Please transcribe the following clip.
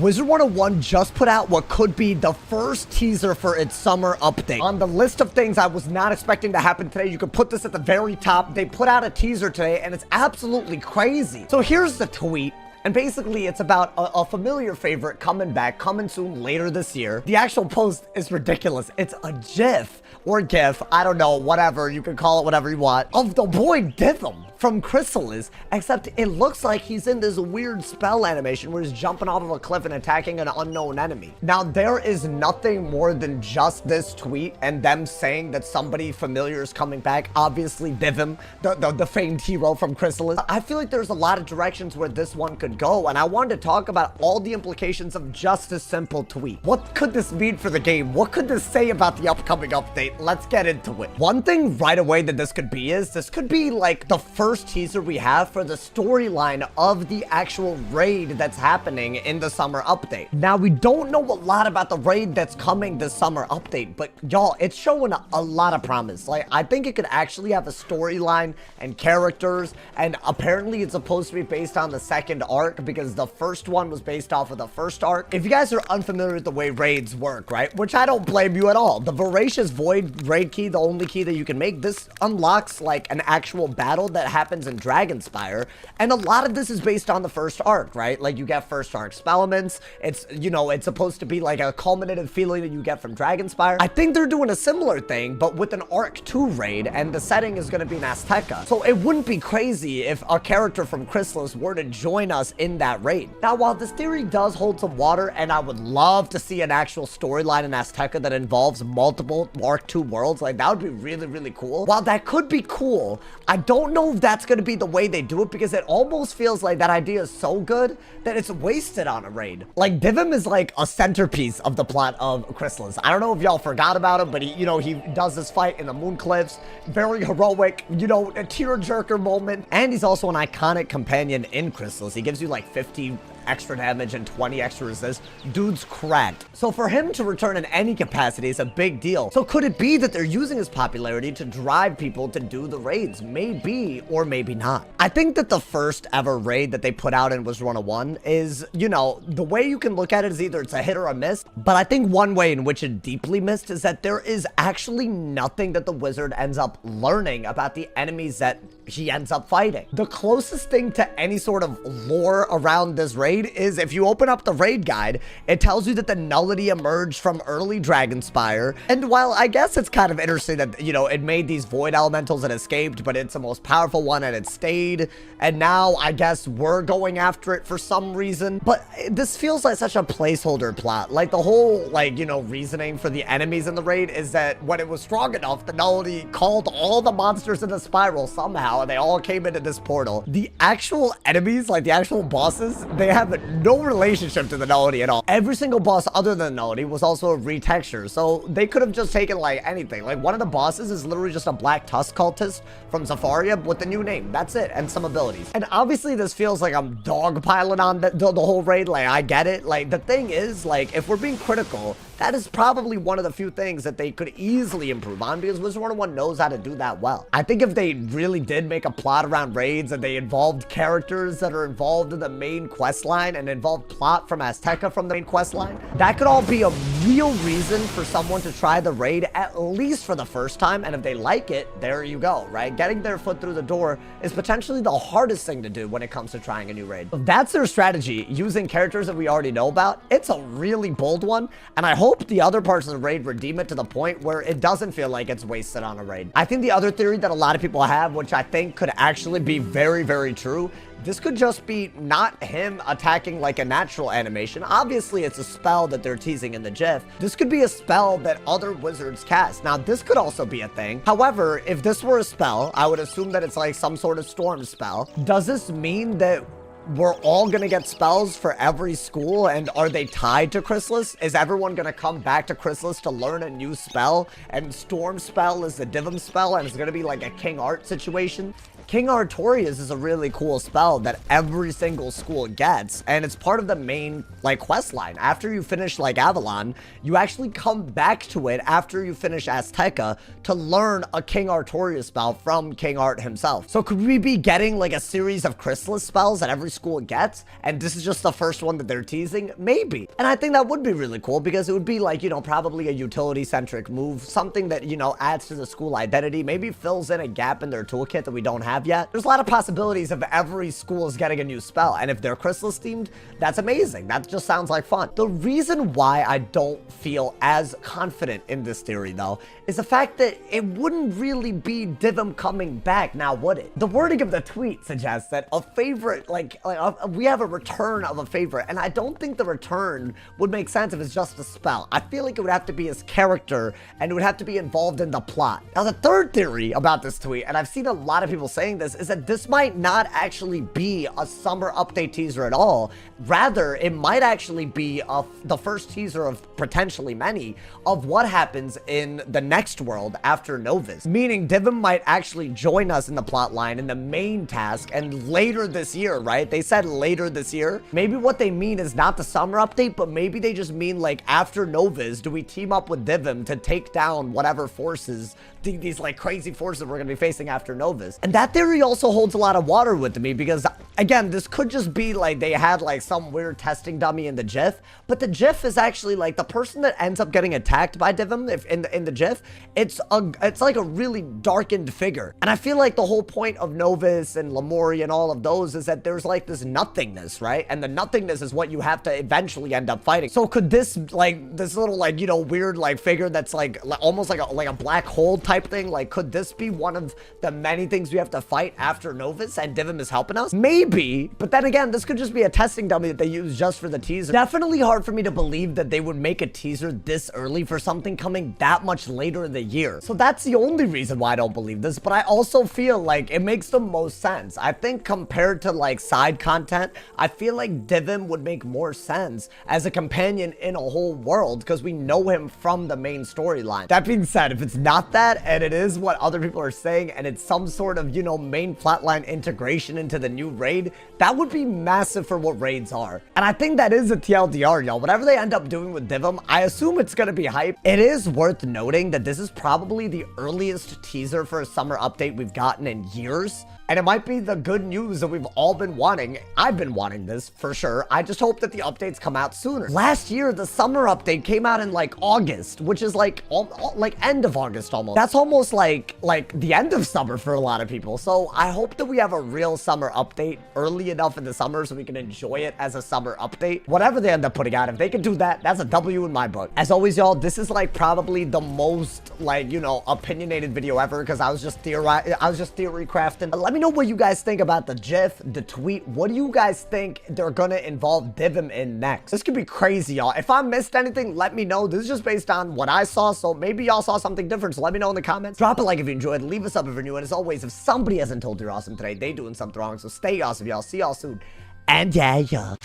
Wizard101 just put out what could be the first teaser for its summer update. On the list of things I was not expecting to happen today, you could put this at the very top. They put out a teaser today, and it's absolutely crazy. So here's the tweet. And basically, it's about a familiar favorite coming back, coming soon later this year. The actual post is ridiculous. It's a GIF or GIF, I don't know, whatever. You can call it whatever you want, of the boy Divum from Chrysalis, except it looks like he's in this weird spell animation where he's jumping off of a cliff and attacking an unknown enemy. Now, there is nothing more than just this tweet and them saying that somebody familiar is coming back. Obviously, Divum, the famed hero from Chrysalis. I feel like there's a lot of directions where this one could go, and I wanted to talk about all the implications of just a simple tweet. What could this mean for the game? What could this say about the upcoming update? Let's get into it. One thing right away that this could be is this could be like the first teaser we have for the storyline of the actual raid that's happening in the summer update. Now, we don't know a lot about the raid that's coming this summer update, but y'all, it's showing a lot of promise. Like, I think it could actually have a storyline and characters, and apparently it's supposed to be based on the second arc because the first one was based off of the first arc. If you guys are unfamiliar with the way raids work, right, which I don't blame you at all, the Voracious Void raid key, the only key that you can make, this unlocks like an actual battle that happens in Dragonspire, and a lot of this is based on the first arc, right? Like, you get first arc spellaments. It's, you know, it's supposed to be like a culminative feeling that you get from Dragonspire. I think they're doing a similar thing, but with an arc 2 raid, and the setting is going to be in Azteca. So it wouldn't be crazy if a character from Chrysalis were to join us in that raid. Now, while this theory does hold some water, and I would love to see an actual storyline in Azteca that involves multiple arc 2 worlds, like, that would be really, really cool. While that could be cool, I don't know if that's going to be the way they do it, because it almost feels like that idea is so good that it's wasted on a raid. Like, Divum is like a centerpiece of the plot of Chrysalis. I don't know if y'all forgot about him, but he, you know, he does this fight in the Moon Cliffs, very heroic, you know, a tear-jerker moment, and he's also an iconic companion in Chrysalis. He gives you like 50 extra damage and 20 extra resist. Dude's cracked. So for him to return in any capacity is a big deal. So could it be that they're using his popularity to drive people to do the raids? Maybe, or maybe not. I think that the first ever raid that they put out in Wizard101 is, you know, the way you can look at it is either it's a hit or a miss, but I think one way in which it deeply missed is that there is actually nothing that the wizard ends up learning about the enemies that he ends up fighting. The closest thing to any sort of lore around this raid is if you open up the raid guide, it tells you that the nullity emerged from early Dragonspire. And while I guess it's kind of interesting that, you know, it made these void elementals that escaped, but it's the most powerful one and it stayed. And now I guess we're going after it for some reason. But this feels like such a placeholder plot. Like, the whole, like, you know, reasoning for the enemies in the raid is that when it was strong enough, the nullity called all the monsters in the spiral somehow, and they all came into this portal. The actual enemies, like the actual bosses, they have no relationship to the nullity at all. Every single boss other than the nullity was also a retexture, so they could have just taken like anything. Like, one of the bosses is literally just a black tusk cultist from Zafaria with the new name. That's it, and some abilities. And obviously this feels like I'm dogpiling on the whole raid. Like, I get it. Like, the thing is, like, if we're being critical, that is probably one of the few things that they could easily improve on, because Wizard101 knows how to do that well. I think if they really did make a plot around raids and they involved characters that are involved in the main quest line and involved plot from Azteca from the main quest line, that could all be a real reason for someone to try the raid at least for the first time. And if they like it, there you go, right? Getting their foot through the door is potentially the hardest thing to do when it comes to trying a new raid. If that's their strategy, using characters that we already know about, it's a really bold one, and I hope the other parts of the raid redeem it to the point where it doesn't feel like it's wasted on a raid. I think the other theory that a lot of people have, which I think could actually be very, very true, this could just be not him attacking like a natural animation. Obviously, it's a spell that they're teasing in the GIF. This could be a spell that other wizards cast. Now, this could also be a thing. However, if this were a spell, I would assume that it's like some sort of storm spell. Does this mean that we're all gonna get spells for every school, and are they tied to Chrysalis? Is everyone gonna come back to Chrysalis to learn a new spell, and Storm spell is the Divum spell, and it's gonna be like a King Art situation? King Artorias is a really cool spell that every single school gets, and it's part of the main, like, quest line. After you finish, like, Avalon, you actually come back to it after you finish Azteca to learn a King Artorias spell from King Art himself. So could we be getting, like, a series of Chrysalis spells that every school gets, and this is just the first one that they're teasing? Maybe. And I think that would be really cool, because it would be, like, you know, probably a utility-centric move, something that, you know, adds to the school identity, maybe fills in a gap in their toolkit that we don't have yet. There's a lot of possibilities of every school is getting a new spell, and if they're Chrysalis themed, that's amazing. That just sounds like fun. The reason why I don't feel as confident in this theory, though, is the fact that it wouldn't really be Divim coming back now, would it? The wording of the tweet suggests that a favorite, we have a return of a favorite, and I don't think the return would make sense if it's just a spell. I feel like it would have to be his character, and it would have to be involved in the plot. Now, the third theory about this tweet, and I've seen a lot of people saying this, is that this might not actually be a summer update teaser at all. Rather, it might actually be the first teaser of potentially many of what happens in the next world after Novus. Meaning Divim might actually join us in the plot line in the main task, and later this year, right? They said later this year. Maybe what they mean is not the summer update, but maybe they just mean, like, after Novus, do we team up with Divim to take down whatever forces, these like crazy forces we're gonna be facing after Novus. And that theory also holds a lot of water with me, because again, this could just be like they had like some weird testing dummy in the GIF, but the GIF is actually like the person that ends up getting attacked by Divim in the GIF. It's like a really darkened figure, and I feel like the whole point of Novus and Lemuri and all of those is that there's like this nothingness, right? And the nothingness is what you have to eventually end up fighting. So could this, like, this little, like, you know, weird like figure that's like almost like a black hole type thing, like, could this be one of the many things we have to fight after Novus and Divim is helping us? Maybe, but then again, this could just be a testing dummy that they use just for the teaser. Definitely hard for me to believe that they would make a teaser this early for something coming that much later in the year. So that's the only reason why I don't believe this, but I also feel like it makes the most sense. I think compared to like side content, I feel like Divim would make more sense as a companion in a whole world, because we know him from the main storyline. That being said, if it's not that, and it is what other people are saying, and it's some sort of, you know, main flatline integration into the new raid, that would be massive for what raids are. And I think that is a TLDR, y'all. Whatever they end up doing with Divim, I assume it's gonna be hype. It is worth noting that this is probably the earliest teaser for a summer update we've gotten in years. And it might be the good news that we've all been wanting. I've been wanting this for sure. I just hope that the updates come out sooner. Last year, the summer update came out in like August, which is like end of August almost. That's almost like the end of summer for a lot of people. So I hope that we have a real summer update early enough in the summer so we can enjoy it as a summer update. Whatever they end up putting out, if they can do that, that's a W in my book. As always, y'all, this is like probably the most, like, you know, opinionated video ever, because I was just theory crafting. Let me know what you guys think about the GIF, the tweet. What do you guys think they're gonna involve Divim in next? This could be crazy, y'all. If I missed anything, let me know. This is just based on what I saw, so maybe y'all saw something different, so let me know in the comments. Drop a like if you enjoyed, leave us up if you're new, and as always, if somebody hasn't told you you're awesome today, they doing something wrong, so stay awesome, y'all. See y'all soon. And yeah.